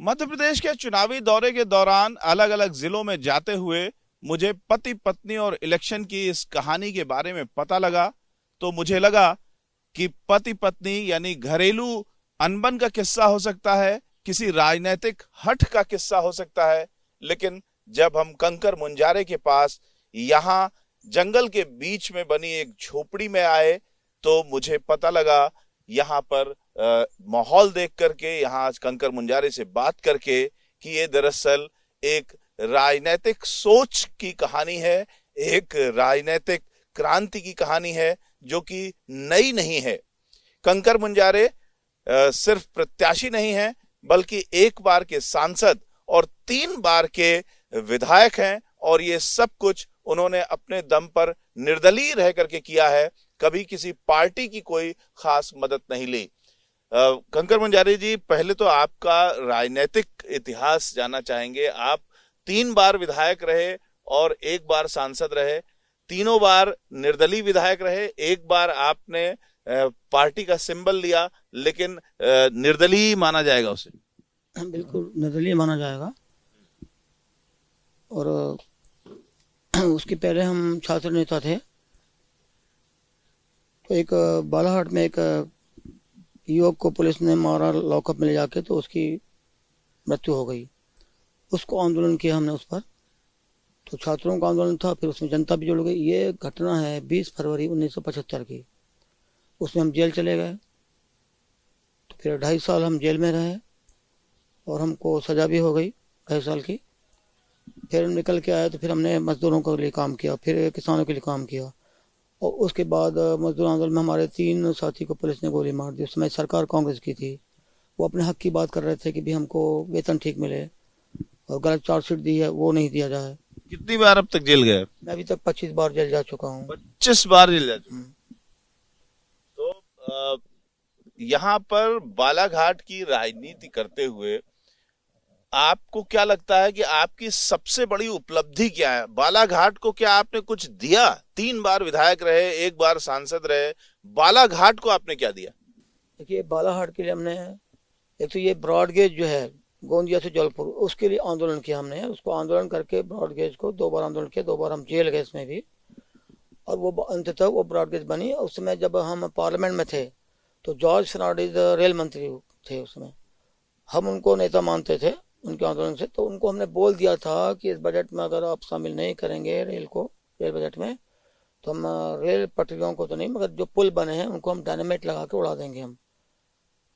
मध्य प्रदेश के चुनावी दौरे के दौरान अलग अलग जिलों में जाते हुए मुझे पति पत्नी और इलेक्शन की इस कहानी के बारे में पता लगा। तो मुझे लगा कि पति पत्नी यानी घरेलू अनबन का किस्सा हो सकता है, किसी राजनीतिक हठ का किस्सा हो सकता है। लेकिन जब हम कंकर मुंजारे के पास यहाँ जंगल के बीच में बनी एक झोपड़ी में आए तो मुझे पता लगा, यहाँ पर माहौल देख करके, यहाँ कंकर मुंजारे से बात करके, कि ये दरअसल एक राजनीतिक सोच की कहानी है, एक राजनीतिक क्रांति की कहानी है जो कि नई नहीं है। कंकर मुंजारे सिर्फ प्रत्याशी नहीं है बल्कि एक बार के सांसद और 3 बार के विधायक हैं, और ये सब कुछ उन्होंने अपने दम पर निर्दलीय रह करके किया है, कभी किसी पार्टी की कोई खास मदद नहीं ली। कंकर मुंजारे जी, पहले तो आपका राजनीतिक इतिहास जानना चाहेंगे। आप 3 बार विधायक रहे और 1 बार सांसद रहे, तीनों बार निर्दलीय विधायक रहे। एक बार आपने पार्टी का सिंबल लिया, लेकिन निर्दलीय माना जाएगा उसे। बिल्कुल निर्दलीय माना जाएगा। और उसके पहले हम छात्र नेता थे। तो एक बालाहाट में एक युवक को पुलिस ने मारा लॉकअप में ले जाके, तो उसकी मृत्यु हो गई। उसको आंदोलन किया हमने उस पर। तो छात्रों का आंदोलन था, फिर उसमें जनता भी जुड़ गई। ये घटना है 20 फरवरी 1975 की। उसमें हम जेल चले गए। तो फिर 2.5 साल हम जेल में रहे और हमको सजा भी हो गई 2.5 साल की। फिर हम निकल के आए तो फिर हमने मजदूरों के लिए काम किया, फिर किसानों के लिए काम किया। और उसके बाद मजदूर आंदोलन में हमारे 3 साथी को पुलिस ने गोली मार दी। उस समय सरकार कांग्रेस की थी। वो अपने हक की बात कर रहे थे कि भी हमको वेतन ठीक मिले, और गलत चार्जशीट दी है वो नहीं दिया जाए। कितनी बार अब तक जेल गए? मैं अभी तक 25 बार जेल जा चुका हूँ। 25 बार जेल जा चुके। तो यहाँ पर बालाघाट की राजनीति करते हुए आपको क्या लगता है कि आपकी सबसे बड़ी उपलब्धि क्या है? बालाघाट को क्या आपने कुछ दिया? 3 बार विधायक रहे, 1 बार सांसद रहे, बालाघाट को आपने क्या दिया? देखिए, बालाघाट के लिए हमने एक तो ये ब्रॉडगेज जो है गोंदिया से जौलपुर, उसके लिए आंदोलन किया हमने। उसको आंदोलन करके ब्रॉडगेज को 2 बार आंदोलन किया, 2 बार हम जेल गए इसमें भी। और वो अंततः वो ब्रॉडगेज बनी। उस समय जब हम पार्लियामेंट में थे तो जॉर्ज फर्नांडिस रेल मंत्री थे उस समय। हम उनको नेता मानते थे उनके आंदोलन से। तो उनको हमने बोल दिया था कि इस बजट में अगर आप शामिल नहीं करेंगे रेल को, रेल बजट में, तो हम रेल पटरियों को तो नहीं, मगर जो पुल बने हैं उनको हम डायनामाइट लगा के उड़ा देंगे। हम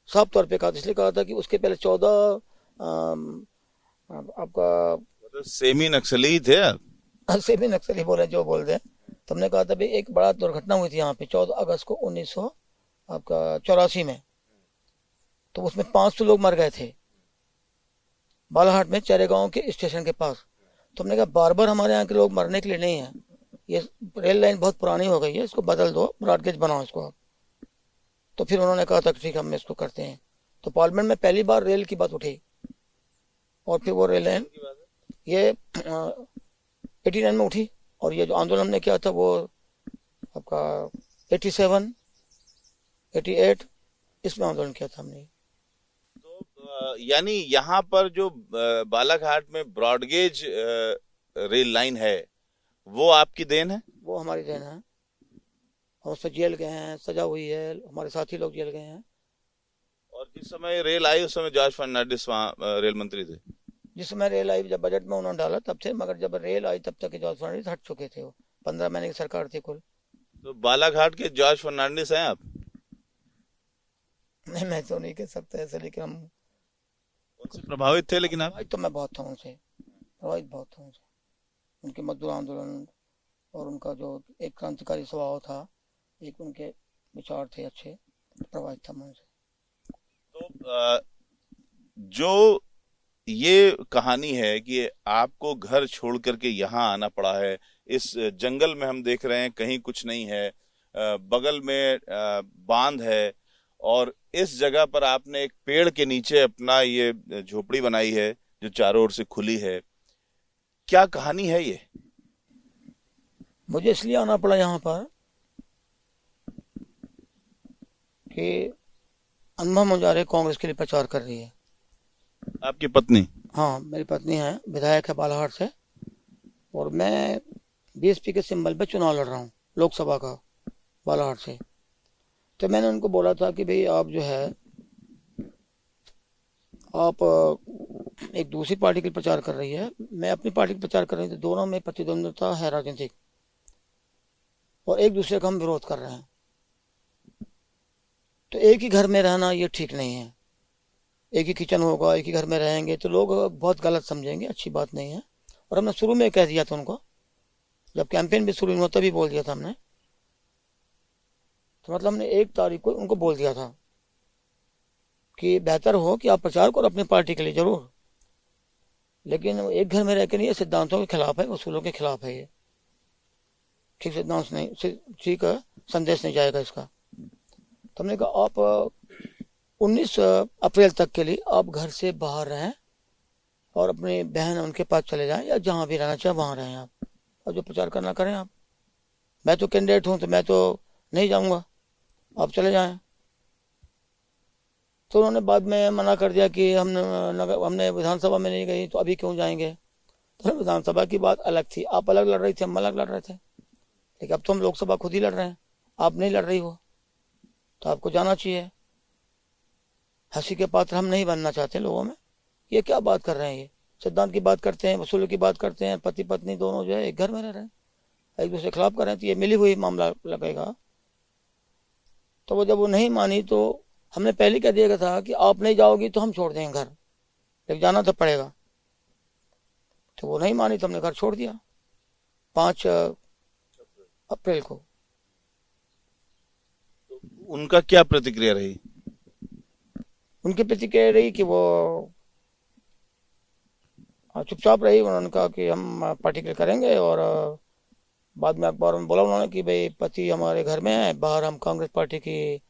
साफ तौर पे कहा था। इसलिए कहा था कि उसके पहले 14 आपका मतलब सेमी नक्सली थे आप? से भी नक्सली बोले जो बोल रहे। तो हमने कहा था भाई, एक बड़ा दुर्घटना हुई थी यहाँ पे 14 अगस्त को 1984 में। तो उसमें 500 लोग मर गए थे बालाहाट में, चेरेगांव के स्टेशन के पास। तो हमने कहा बार बार हमारे यहाँ के लोग मरने के लिए नहीं है, ये रेल लाइन बहुत पुरानी हो गई है, इसको बदल दो, ब्रॉडगेज बनाओ इसको आप। तो फिर उन्होंने कहा था कि ठीक, हम इसको करते हैं। तो पार्लियामेंट में पहली बार रेल की बात उठी। और फिर वो रेल लाइन ये 89 में उठी। और ये जो आंदोलन हमने किया था वो आपका 87, 88 इसमें आंदोलन किया था हमने। तो यानी यहाँ पर जो बालाघाट में ब्रॉडगेज रेल लाइन है वो आपकी देन है? वो हमारी देन है। हम उस पर जेल गए हैं, सजा हुई है, हमारे साथी लोग जेल गए हैं। और जिस समय रेल आई उस समय जॉर्ज फर्नांडिस वहाँ रेल मंत्री थे? जिस समय रेल आई, जब बजट में उन्होंने डाला तब थे, मगर जब रेल आई तब तक जॉर्ज फर्नांडिस हट चुके थे। वो 15 महीने की सरकार थी कुल। तो बालाघाट के जॉर्ज फर्नांडिस हैं आप? नहीं, मैं तो नहीं कह सकता ऐसे, लेकिन हम उनसे प्रभावित थे? लेकिन आप? प्रभावित तो मैं बहुत था उनसे, प्रभावित बहुत था उनसे। उनके मजदूर आंदोलन और उनका जो एक क्रांतिकारी स्वभाव था, एक उनके विचार थे अच्छे, प्रभावित था मैं उनसे। तो जो ये कहानी है कि आपको घर छोड़ करके यहाँ आना पड़ा है, इस जंगल में हम देख रहे हैं कहीं कुछ नहीं है, बगल में बांध है, और इस जगह पर आपने एक पेड़ के नीचे अपना ये झोपड़ी बनाई है जो चारों ओर से खुली है। क्या कहानी है ये? मुझे इसलिए आना पड़ा यहाँ पर कि अनुभव मुजारे कांग्रेस के लिए प्रचार कर रही है। आपकी पत्नी? हाँ, मेरी पत्नी है, विधायक है बालाहाट से, और मैं बीएसपी के सिंबल पे चुनाव लड़ रहा हूँ लोकसभा का, बालाहाट से। तो मैंने उनको बोला था कि भाई आप जो है, आप एक दूसरी पार्टी के लिए प्रचार कर रही है, मैं अपनी पार्टी का प्रचार कर रही हूँ, तो दोनों में प्रतिद्वंद्विता है राजनीतिक, और एक दूसरे का हम विरोध कर रहे हैं। तो एक ही घर में रहना ये ठीक नहीं है। एक ही किचन होगा, एक ही घर में रहेंगे तो लोग बहुत गलत समझेंगे, अच्छी बात नहीं है। और हमने शुरू में कह दिया था उनको, जब कैंपेन भी शुरू हुआ तभी बोल दिया था हमने। तो मतलब हमने 1 तारीख को उनको बोल दिया था कि बेहतर हो कि आप प्रचार करो अपनी पार्टी के लिए जरूर, लेकिन एक घर में रह के नहीं, ये सिद्धांतों के खिलाफ है, उसूलों के खिलाफ है, ये ठीक सिद्धांत नहीं, ठीक संदेश नहीं जाएगा इसका। तो हमने कहा आप 19 अप्रैल तक के लिए आप घर से बाहर रहें और अपनी बहन उनके पास चले जाएं, या जहाँ भी रहना चाहे वहाँ रहें आप, और जो प्रचार करना करें आप। मैं तो कैंडिडेट हूँ तो मैं तो नहीं जाऊँगा, आप चले जाएं। तो उन्होंने बाद में मना कर दिया कि हमने विधानसभा में नहीं गई तो अभी क्यों जाएंगे। तो विधानसभा की बात अलग थी, आप अलग लड़ रही थी, हम अलग लड़ रहे थे, लेकिन अब तो हम लोकसभा खुद ही लड़ रहे हैं, आप नहीं लड़ रही हो, तो आपको जाना चाहिए। हंसी के पात्र हम नहीं बनना चाहते लोगों में। ये क्या बात कर रहे हैं, ये सिद्धांत की बात करते हैं, वसूली की बात करते हैं, पति पत्नी दोनों जो है एक घर में रह रहे हैं, एक दूसरे के खिलाफ कर रहे हैं, तो ये मिली हुई मामला लगेगा। तो वो जब वो नहीं मानी तो हमने पहले कह दिया था कि आप नहीं जाओगी तो हम छोड़ देंगे घर, लेकिन जाना तो पड़ेगा। तो वो नहीं मानी तो हमने घर छोड़ दिया 5 अप्रैल को। उनका क्या प्रतिक्रिया रही? उनकी प्रतिक्रिया रही कि वो चुपचाप रही। उन्होंने कहा कि हम पार्टी के लिए करेंगे, और बाद में अखबार में बोला उन्होंने कि भाई पति हमारे घर में है, बाहर हम कांग्रेस पार्टी की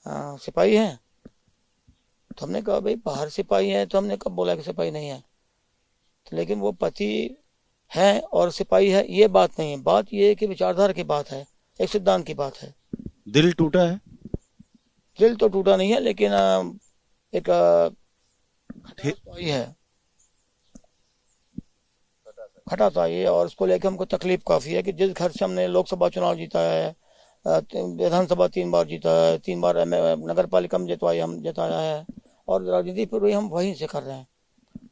सिपाही हैं। तो हमने कहा भाई बाहर सिपाही है, तो हमने कब बोला कि सिपाही नहीं है। तो लेकिन वो पति है और सिपाही है, ये बात नहीं है, बात ये है कि विचारधारा की बात है, एक सिद्धांत की बात है। दिल टूटा है? दिल तो टूटा नहीं है, लेकिन एक खटास तो आई है, खटा था ये, और उसको लेकर हमको तकलीफ काफ़ी है कि जिस घर से हमने लोकसभा चुनाव जीता है, विधानसभा 3 बार जीता है, 3 बार नगर पालिका में जिताया है, और राजनीति पर भी हम वहीं से कर रहे हैं।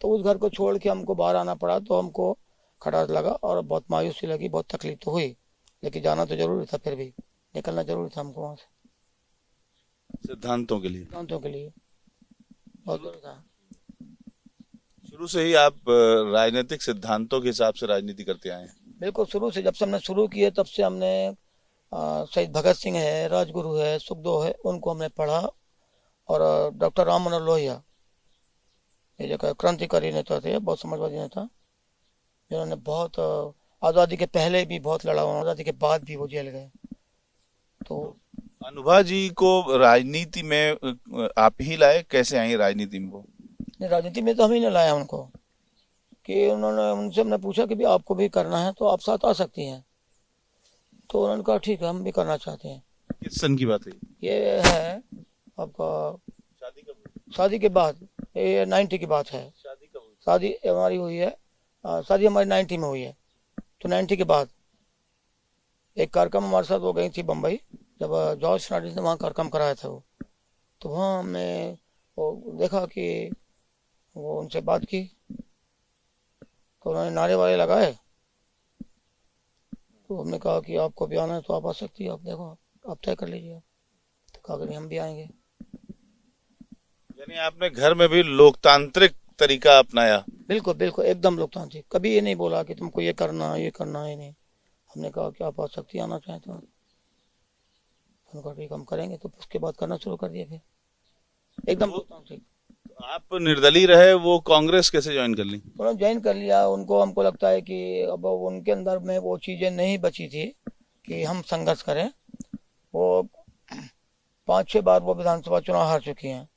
तो उस घर को छोड़ के हमको बाहर आना पड़ा, तो हमको खटास लगा और बहुत मायूसी लगी, बहुत तकलीफ तो हुई, लेकिन जाना तो जरूरी था, फिर भी निकलना जरूरी था हमको वहाँ से, सिद्धांतों के लिए? सिद्धांतों के लिए बहुत जरूरी था। शुरू से ही आप राजनीतिक सिद्धांतों के हिसाब से राजनीति करते आए हैं? बिल्कुल, शुरू से, जब से हमने शुरू किए तब से हमने शहीद भगत सिंह है, राजगुरु है, सुखदेव है, उनको हमने पढ़ा, और डॉक्टर राम मनोहर लोहिया, ये जो क्रांतिकारी नेता थे, बहुत समाजवादी नेता, जिन्होंने बहुत आज़ादी के पहले भी बहुत लड़ा, आज़ादी के बाद भी वो जेल गए। तो अनुभा जी को राजनीति में आप ही लाए? कैसे आई राजनीति में वो? राजनीति में तो हम ही ने लाया उनको, कि उन्होंने, उनसे हमने पूछा कि भी आपको भी करना है तो आप साथ आ सकती हैं। तो उन्होंने कहा ठीक है, हम भी करना चाहते हैं। किस सन की बात है? ये है आपका शादी कब हुई? शादी के बाद, ये 90 की बात है। शादी कब हुई? शादी हमारी हुई है, शादी हमारी 90 में हुई है। तो 90 के बाद एक कार्यक्रम हमारे साथ वो गई थी बम्बई, जब जॉर्ज फर्नांडिस ने वहाँ कार्यक्रम कराया था वो, तो वहाँ हमने वो देखा कि वो उनसे बात की, तो उन्होंने नारे वारे लगाए। तो हमने कहा कि आपको भी आना है तो आप आ सकती है, आप देखो, आप तय कर लीजिए। तो कहा कि नहीं, हम भी आएंगे। यानी आपने घर में भी लोकतांत्रिक तरीका अपनाया? बिल्कुल बिल्कुल, एकदम लोकतांत्रिक, कभी ये नहीं बोला कि तुमको ये करना है, नहीं। हमने कहा कि आप आ सकती, आना चाहें तो। उनका ठीक, हम करेंगे। तो उसके बाद करना शुरू कर दिया, फिर एकदम लोकतांत्रिक। आप निर्दलीय रहे, वो कांग्रेस कैसे ज्वाइन कर ली? उन्होंने ज्वाइन कर लिया, उनको, हमको लगता है कि अब उनके अंदर में वो चीज़ें नहीं बची थी कि हम संघर्ष करें। वो 5-6 बार वो विधानसभा चुनाव हार चुकी हैं,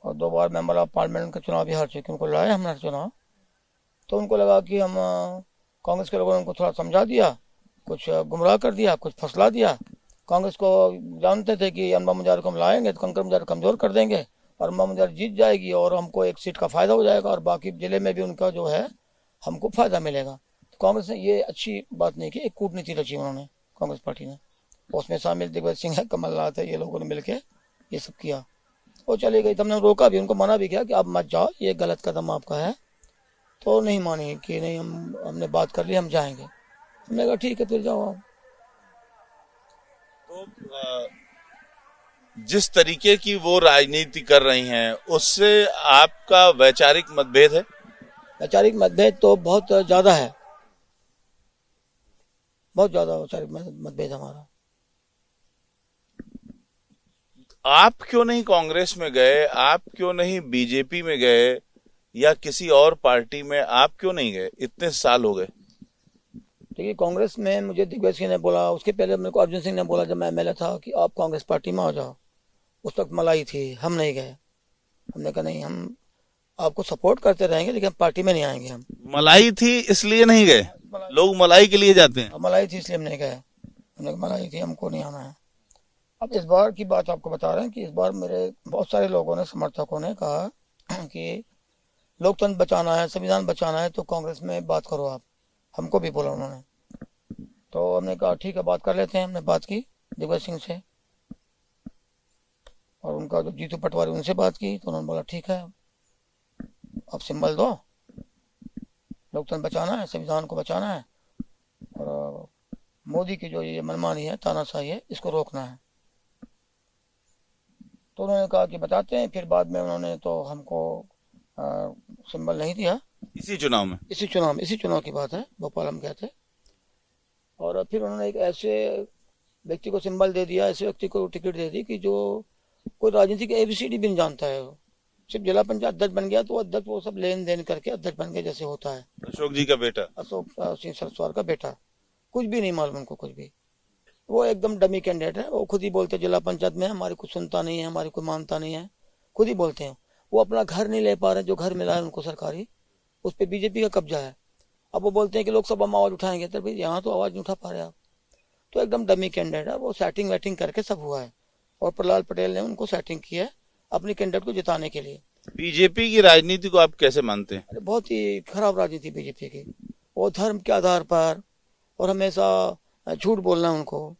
और 2 बार मेंबर ऑफ पार्लियामेंट का चुनाव भी हार चुके हैं। उनको लाए हमने चुनाव, तो उनको लगा कि हम, कांग्रेस के लोगों ने उनको थोड़ा समझा दिया, कुछ गुमराह कर दिया, कुछ फसला दिया। कांग्रेस को जानते थे कि अनबा मुजाहिर को हम लाएंगे तो कंकर मुजाहिर कमज़ोर कर देंगे, और मोमदर जीत जाएगी और हमको एक सीट का फायदा हो जाएगा और बाकी जिले में भी उनका जो है हमको फायदा मिलेगा। तो कांग्रेस ने ये अच्छी बात नहीं की, एक कूटनीति रची उन्होंने कांग्रेस पार्टी ने, उसमें शामिल दिग्विजय सिंह है, कमलनाथ है, ये लोगों ने मिलके ये सब किया। वो चली गई, तो हमने रोका भी, उनको मना भी किया कि आप मत जाओ, ये गलत कदम आपका है। तो नहीं मानी कि नहीं, हमने बात कर ली, हम जाएंगे। हमने कहा ठीक है फिर जाओ आप। तो जिस तरीके की वो राजनीति कर रही हैं उससे आपका वैचारिक मतभेद है? वैचारिक मतभेद तो बहुत ज्यादा है, बहुत ज्यादा वैचारिक मतभेद हमारा। आप क्यों नहीं कांग्रेस में गए, आप क्यों नहीं बीजेपी में गए या किसी और पार्टी में आप क्यों नहीं गए? इतने साल हो गए। देखिए कांग्रेस में मुझे दिग्विजय सिंह ने बोला, उसके पहले मेरे को अर्जुन सिंह ने बोला जब मैं एमएलए था कि आप कांग्रेस पार्टी में आ जाओ। उस वक्त मलाई थी, हम नहीं गए। हमने कहा नहीं, हम आपको सपोर्ट करते रहेंगे लेकिन पार्टी में नहीं आएंगे हम। मलाई थी इसलिए नहीं गए? लोग मलाई के लिए जाते हैं। मलाई थी इसलिए हम नहीं गए। हमने कहा मलाई थी, हमको नहीं आना है। अब इस बार की बात आपको बता रहे हैं कि इस बार मेरे बहुत सारे लोगों ने, समर्थकों ने कहा कि लोकतंत्र बचाना है, संविधान बचाना है, तो कांग्रेस में बात करो आप। हमको भी बोला उन्होंने। तो हमने कहा ठीक है, बात कर लेते हैं। हमने बात की दिग्विजय सिंह से और उनका जो जीतू पटवारी, उनसे बात की। तो उन्होंने बोला ठीक है, आप सिंबल दो, लोकतंत्र बचाना है, संविधान को बचाना है और मोदी की जो ये मनमानी है, तानाशाही है, इसको रोकना है। तो उन्होंने कहा कि बताते हैं। फिर बाद में उन्होंने तो हमको सिंबल नहीं दिया। इसी चुनाव में? इसी चुनाव की बात है, भोपाल हम गए थे। और फिर उन्होंने एक ऐसे व्यक्ति को सिंबल दे दिया, ऐसे व्यक्ति को टिकट दे दी कि जो कोई राजनीति की एबीसीडी भी नहीं जानता है। सिर्फ जिला पंचायत अध्यक्ष बन गया तो अध्यक्ष वो सब लेन देन करके अध्यक्ष बन गया, जैसे होता है। अशोक जी का बेटा, अशोक सिंह सरस्वार का बेटा, कुछ भी नहीं मालूम उनको, कुछ भी। वो एकदम डमी कैंडिडेट है। वो खुद ही बोलते जिला पंचायत में हमारी कुछ सुनता नहीं है, हमारी कोई मानता नहीं है, खुद ही बोलते हैं। वो अपना घर नहीं ले पा रहे, जो घर मिला है उनको सरकारी, उस पर बीजेपी का कब्जा है। अब वो बोलते हैं कि लोकसभा में आवाज उठाएंगे, तो भाई यहाँ तो आवाज नहीं उठा पा रहे आप। तो एकदम डमी कैंडिडेट है वो, सेटिंग वेटिंग करके सब हुआ है और प्रहलाद पटेल ने उनको सेटिंग की है अपनी कैंडिडेट को जिताने के लिए। बीजेपी की राजनीति को आप कैसे मानते हैं? अरे बहुत ही खराब राजनीति बीजेपी की। वो धर्म के आधार पर और हमेशा झूठ बोलना, उनको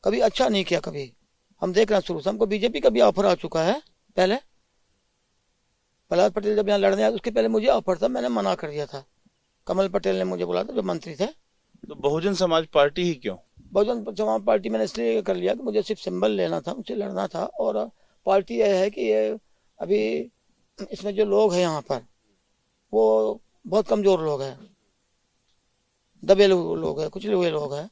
कभी अच्छा नहीं किया। कभी हम देख रहे हैं शुरू से, हमको बीजेपी का भी ऑफर आ चुका है। पहले प्रहलाद पटेल जब यहाँ लड़ने आए उसके पहले मुझे ऑफर था, मैंने मना कर दिया था। कमल पटेल ने मुझे बोला था, जो मंत्री थे। तो बहुजन समाज पार्टी ही क्यों? बहुजन समाज पार्टी मैंने इसलिए कर लिया कि मुझे सिर्फ सिंबल लेना था, मुझे लड़ना था। और पार्टी यह है कि ये अभी इसमें जो लोग हैं यहाँ पर वो बहुत कमजोर लोग हैं, दबे लोग हैं, कुचले हुए लोग हैं।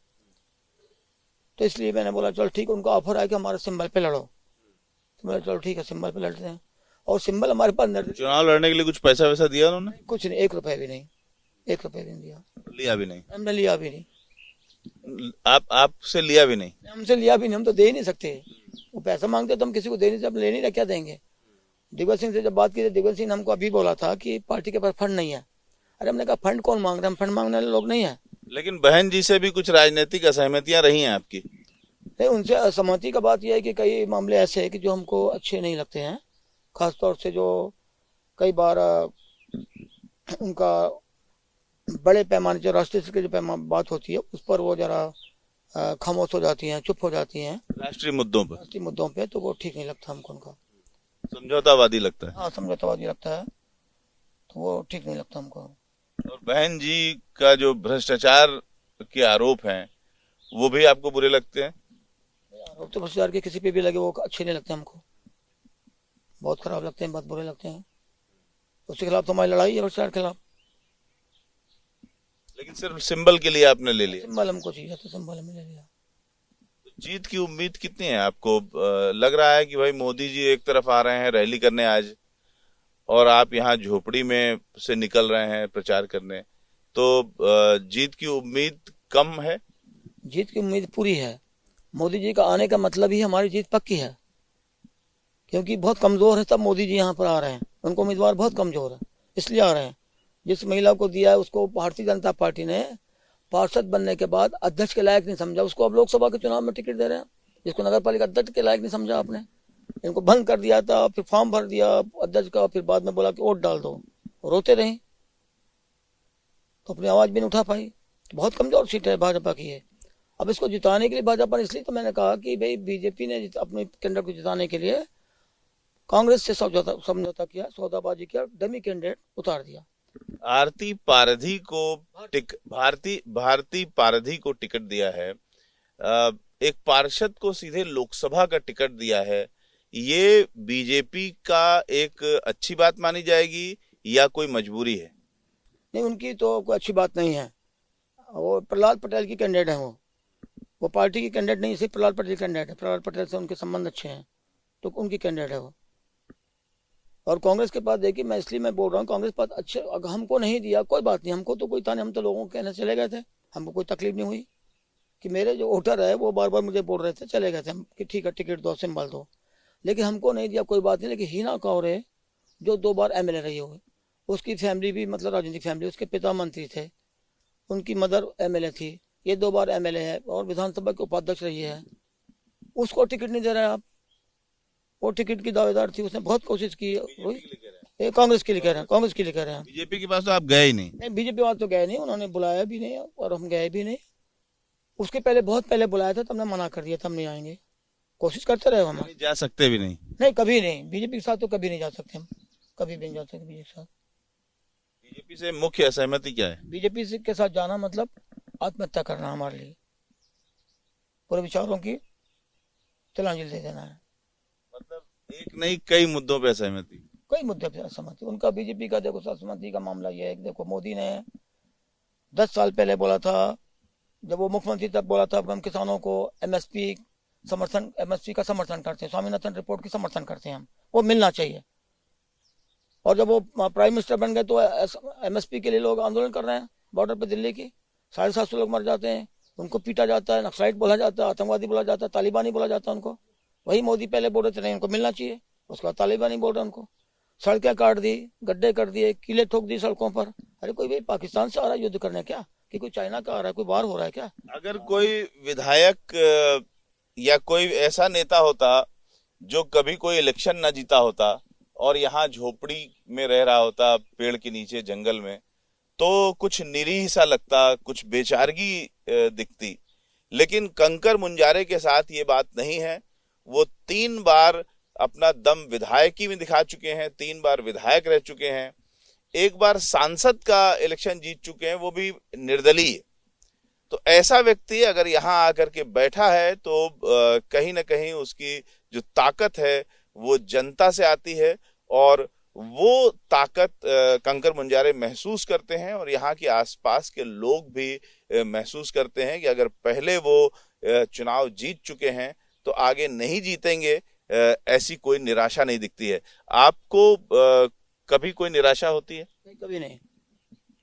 तो इसलिए मैंने बोला चल ठीक है, उनका ऑफर आया कि हमारे सिंबल पे लड़ो। तो मैंने चलो ठीक है, सिंबल पे लड़ते हैं। और सिंबल हमारे पास चुनाव लड़ने के लिए कुछ पैसा वैसा दिया उन्होंने? कुछ नहीं, 1 रुपए भी नहीं, 1 रुपए भी नहीं दिया। लिया भी नहीं? हमने लिया भी नहीं। आपसे लिया भी नहीं? हमसे लिया भी नहीं, हम तो दे ही नहीं सकते। वो पैसा मांगते तो हम किसी को दे नहीं सकते, ले नहीं रहे, क्या देंगे। दिग्विजय सिंह से जब बात की तो दिग्विजय सिंह ने हमको अभी बोला था कि पार्टी के पास फंड नहीं है। अरे हमने कहा फंड कौन मांग रहे हैं, हम फंड मांगने वाले लोग नहीं है। लेकिन बहन जी से भी कुछ राजनीतिक असहमतियां रही हैं आपकी? नहीं, उनसे असहमति का बात यह है कि कई मामले ऐसे हैं कि जो हमको अच्छे नहीं लगते हैं। खासतौर से जो कई बार उनका बड़े पैमाने, जो राष्ट्रीय स्तर की जो बात होती है उस पर वो जरा खामोश हो जाती हैं, चुप हो जाती हैं राष्ट्रीय मुद्दों पर। राष्ट्रीय मुद्दों पे, तो वो ठीक नहीं लगता हमको उनका। समझौतावादी लगता है। हाँ, समझौतावादी लगता है, तो वो ठीक नहीं लगता हमको। और बहन जी का जो भ्रष्टाचार के आरोप हैं वो भी आपको बुरे लगते हैं? आरोप तो भ्रष्टाचार के किसी पे भी लगे वो अच्छे नहीं लगते हमको, बहुत खराब लगते हैं, बहुत बुरे लगते हैं। उसके खिलाफ तो हमारी लड़ाई है, भ्रष्टाचार के खिलाफ। लेकिन सिर्फ सिंबल के लिए आपने ले लिया? सिंबल हमको चाहिए तो सिंबल हमने ले लिया। जीत की उम्मीद कितनी है आपको? लग रहा है कि भाई मोदी जी एक तरफ आ रहे हैं रैली करने आज, और आप यहाँ झोपड़ी में से निकल रहे हैं प्रचार करने, तो जीत की उम्मीद कम है? जीत की उम्मीद पूरी है। मोदी जी का आने का मतलब ही हमारी जीत पक्की है, क्योंकि बहुत कमजोर है, तब मोदी जी यहाँ पर आ रहे हैं। उनको उम्मीदवार बहुत कमजोर है, इसलिए आ रहे हैं। जिस महिला को दिया है उसको भारतीय जनता पार्टी ने पार्षद बनने के बाद अध्यक्ष के लायक नहीं समझा, उसको अब लोकसभा के चुनाव में टिकट दे रहे हैं। जिसको नगर पालिका अध्यक्ष के लायक नहीं समझा आपने, इनको बंद कर दिया था, फिर फॉर्म भर दिया अध्यक्ष का, फिर बाद में बोला कि वोट डाल दो, रोते रहे तो अपनी आवाज भी नहीं उठा पाई। बहुत कमजोर सीट है भाजपा की है। अब इसको जिताने के लिए भाजपा ने, इसलिए तो मैंने कहा कि भाई बीजेपी ने अपने कैंडिडेट को जिताने के लिए कांग्रेस से समझौता किया, सौदाबाजी किया, डमी कैंडिडेट उतार दिया। आरती पारधी को भारती पारधी को टिकट दिया है, एक पार्षद को सीधे लोकसभा का टिकट दिया है। ये बीजेपी का एक अच्छी बात मानी जाएगी या कोई मजबूरी है? नहीं, उनकी तो कोई अच्छी बात नहीं है। वो प्रहलाद पटेल की कैंडिडेट है, वो पार्टी की कैंडिडेट नहीं, सिर्फ प्रहलाद पटेल कैंडिडेट है। प्रहलाद पटेल से उनके संबंध अच्छे हैं तो उनकी कैंडिडेट है वो। और कांग्रेस के पास देखिए, मैं इसलिए मैं बोल रहा हूँ, कांग्रेस पास अच्छे, अगर हमको नहीं दिया कोई बात नहीं, हमको तो कोई था नहीं, हम तो लोगों के कहने चले गए थे, हमको कोई तकलीफ नहीं हुई कि मेरे जो वोटर है वो बार बार मुझे बोल रहे थे, चले गए थे हम कि ठीक है टिकट दो, सिंबल दो, लेकिन हमको नहीं दिया कोई बात नहीं। लेकिन हिना कौरे जो 2 बार एमएलए रही हुई, उसकी फैमिली भी मतलब राजनीतिक फैमिली, उसके पिता मंत्री थे, उनकी मदर एमएलए थी, ये 2 बार एमएलए है और विधानसभा के उपाध्यक्ष रही है, उसको टिकट नहीं दे रहे आप। वो टिकट की दावेदार थी, उसने बहुत कोशिश की। ये कांग्रेस के लिए कह रहे हैं, कांग्रेस के लिए कह रहे हैं। बीजेपी के पास तो आप गए ही नहीं। नहीं, बीजेपी वाले तो गए नहीं, उन्होंने बुलाया भी नहीं और हम गए भी नहीं। उसके पहले बहुत पहले बुलाया था, तब हमने मना कर दिया था, हम नहीं आएंगे। कोशिश करते रहे हम। नहीं जा सकते भी नहीं। नहीं, कभी नहीं, बीजेपी के साथ तो कभी नहीं जा सकते हम, कभी भी नहीं जा सकते बीजेपी के साथ। बीजेपी से मुख्य असहमति क्या है? बीजेपी के साथ जाना मतलब आत्महत्या करना हमारे लिए, पूरे विचारों की तिलांजलि दे देना है। मतलब एक नहीं कई मुद्दों पे असहमति। कई मुद्दे पे असहमति उनका। बीजेपी का देखो असहमति का मामला ये है कि देखो, मोदी ने 10 साल पहले बोला था, जब वो मुख्यमंत्री तब बोला था हम किसानों को एमएसपी का समर्थन करते हैं, स्वामीनाथन रिपोर्ट की समर्थन करते हैं, हम वो मिलना चाहिए। और जब वो प्राइम मिनिस्टर बन गए तो एमएसपी के लिए लोग आंदोलन कर रहे हैं बॉर्डर पे दिल्ली की, 750 लोग मर जाते हैं, उनको पीटा जाता है, नक्सलाइट बोला जाता है, आतंकवादी बोला जाता है, तालिबानी बोला जाता है उनको। वही मोदी पहले बोल रहे थे नहीं उनको मिलना चाहिए, उसके बाद तालिबानी बोल रहे हैं उनको। सड़कें काट दी, गड्ढे कर दिए, किले ठोक दी सड़कों पर। अरे कोई भाई पाकिस्तान से आ रहा है युद्ध करने क्या, कि कोई चाइना का आ रहा है, कोई बाहर हो रहा है क्या? अगर कोई विधायक या कोई ऐसा नेता होता जो कभी कोई इलेक्शन ना जीता होता और यहाँ झोपड़ी में रह रहा होता, पेड़ के नीचे जंगल में, तो कुछ निरीह सा लगता, कुछ बेचारगी दिखती। लेकिन कंकर मुंजारे के साथ ये बात नहीं है। वो 3 बार अपना दम विधायकी में दिखा चुके हैं, 3 बार विधायक रह चुके हैं, 1 बार सांसद का इलेक्शन जीत चुके हैं, वो भी निर्दलीय। तो ऐसा व्यक्ति अगर यहाँ आकर के बैठा है तो कहीं ना कहीं उसकी जो ताकत है वो जनता से आती है और वो ताकत कंकर मुंजारे महसूस करते हैं और यहाँ के आसपास के लोग भी महसूस करते हैं कि अगर पहले वो चुनाव जीत चुके हैं तो आगे नहीं जीतेंगे। ऐसी कोई निराशा नहीं दिखती है आपको? कभी कोई निराशा होती है? नहीं, कभी नहीं,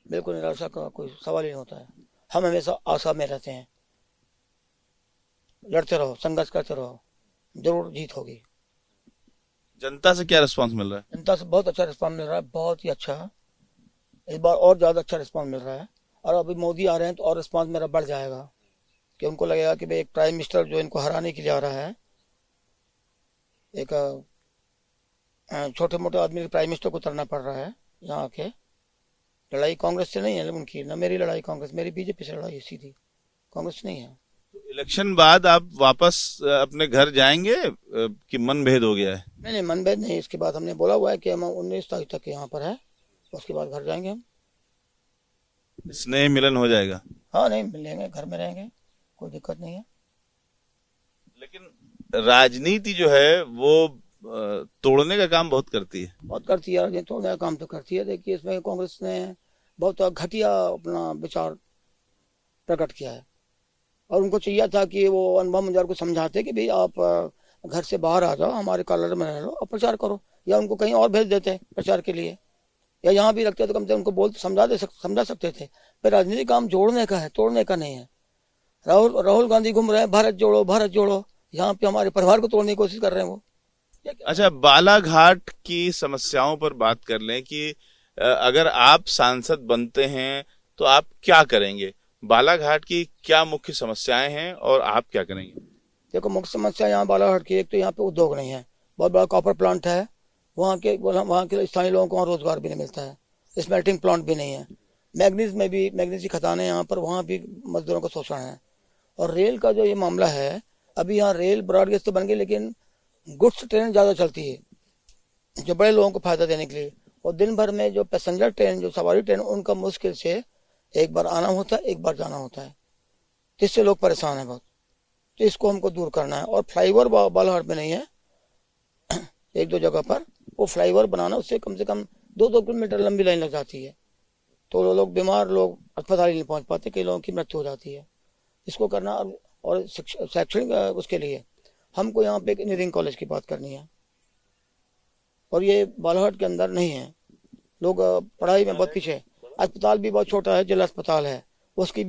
बिल्कुल निराशा का कोई सवाल ही नहीं होता है। हम हमेशा आशा में रहते हैं, लड़ते रहो, संघर्ष करते रहो, जरूर जीत होगी। जनता से क्या रिस्पांस मिल रहा है? जनता से बहुत अच्छा रिस्पांस मिल रहा है, बहुत ही अच्छा। इस बार और ज्यादा अच्छा रिस्पांस मिल रहा है और अभी मोदी आ रहे हैं तो और रिस्पांस मेरा बढ़ जाएगा कि उनको लगेगा कि भाई एक प्राइम मिनिस्टर जो इनको हराने के लिए आ रहा है, एक छोटे मोटे आदमी के प्राइम मिनिस्टर को करना पड़ रहा है। यहाँ के लड़ाई कांग्रेस से नहीं है उनकी, ना मेरी लड़ाई कांग्रेस, मेरी बीजेपी से लड़ाई सीधी, कांग्रेस नहीं है। इलेक्शन बाद आप वापस अपने घर जाएंगे कि मनभेद हो गया है? नहीं, मनभेद नहीं, इसके बाद हमने बोला हुआ है कि हम 19 तारीख तक यहाँ पर है, उसके बाद घर जाएंगे हम। स्नेह मिलन हो जाएगा? हाँ, नहीं मिलेंगे, घर में रहेंगे, कोई दिक्कत नहीं है। लेकिन राजनीति जो है वो तोड़ने का काम बहुत करती है। बहुत करती है राजनीति, तोड़ने का काम तो करती है। देखिए इसमें कांग्रेस ने बहुत घटिया अपना विचार प्रकट किया है और उनको चाहिए था कि वो अनुभव मुंजार को समझाते कि भाई आप घर से बाहर आ जाओ, हमारे कॉलर में रह लो और प्रचार करो, या उनको कहीं और भेज देते प्रचार के लिए, या यहाँ भी रखते तो कम से कम उनको बोल समझा सकते थे। पर राजनीतिक काम जोड़ने का है, तोड़ने का नहीं है। राहुल गांधी घूम रहे हैं भारत जोड़ो भारत जोड़ो, यहाँ पे हमारे परिवार को तोड़ने की कोशिश कर रहे हैं वो। अच्छा, बालाघाट की समस्याओं पर बात कर लें कि अगर आप सांसद बनते हैं तो आप क्या करेंगे? बालाघाट की क्या मुख्य समस्याएं हैं और आप क्या करेंगे? देखो, मुख्य समस्या यहाँ बालाघाट की, एक तो यहाँ पे उद्योग नहीं है, बहुत बड़ा कॉपर प्लांट है, वहाँ के स्थानीय लोगों को वहाँ रोजगार भी नहीं मिलता है, स्मेल्टिंग प्लांट भी नहीं है। मैग्नीज की खदानें यहाँ पर, वहाँ भी मजदूरों का शोषण है। और रेल का जो ये मामला है, अभी यहाँ रेल ब्रॉडगेज तो बन गई, लेकिन गुड्स ट्रेन ज़्यादा चलती है जो बड़े लोगों को फायदा देने के लिए, और दिन भर में जो पैसेंजर ट्रेन, जो सवारी ट्रेन, उनका मुश्किल से एक बार आना होता है, एक बार जाना होता है, जिससे लोग परेशान हैं बहुत। तो इसको हमको दूर करना है। और फ्लाईओवर बालाघाट में नहीं है, एक दो जगह पर वो फ्लाईओवर बनाना, उससे कम से कम 2-2 किलोमीटर लंबी लाइन लग जाती है, तो लोग बीमार, लोग अस्पताल नहीं पहुंच पाते, कई लोगों की मृत्यु हो जाती है। इसको करना। और शैक्षणिक उसके लिए हमको यहाँ पे एक इंजीनियरिंग कॉलेज की बात करनी है, और ये बालाघाट के अंदर नहीं है। लोग पढ़ाई में बहुत पीछे है। अस्पताल भी बहुत छोटा है, जिला अस्पताल है, उसकी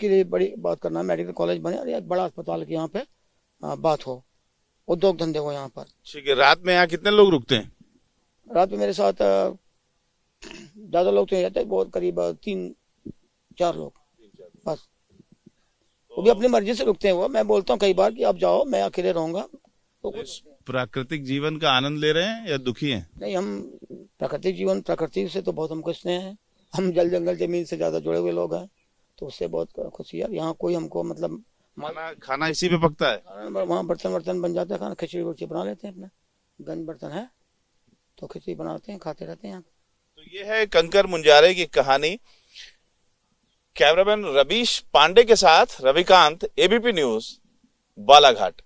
लिए बड़ी बात करना है, मेडिकल कॉलेज बने और एक बड़ा अस्पताल की यहाँ पे बात हो, उद्योग धंधे हो यहाँ पर। ठीक है, रात में यहाँ कितने लोग रुकते हैं? रात में मेरे साथ ज्यादा लोग तो नहीं रहते, बहुत करीब 3-4 लोग बस, वो भी अपनी मर्जी से रुकते हैं। वो मैं बोलता हूँ कई बार कि आप जाओ, मैं अकेले रहूंगा। तो प्राकृतिक जीवन का आनंद ले रहे हैं या दुखी हैं? नहीं, हम प्रकृति से तो बहुत हमको स्नेह है। हम जल जंगल जमीन से ज्यादा जुड़े हुए लोग हैं, तो उससे बहुत खुशी है। यहाँ कोई हमको मतलब खाना इसी पे पकता है? वहाँ बर्तन बन जाता है, खाना खिचड़ी उचड़ी बना लेते हैं, अपना गंज बर्तन है तो खिचड़ी बनाते हैं, खाते रहते हैं यहाँ। तो ये है कंकर मुंजारे की कहानी। कैमरामैन रवीश पांडे के साथ रविकांत, एबीपी न्यूज, बालाघाट।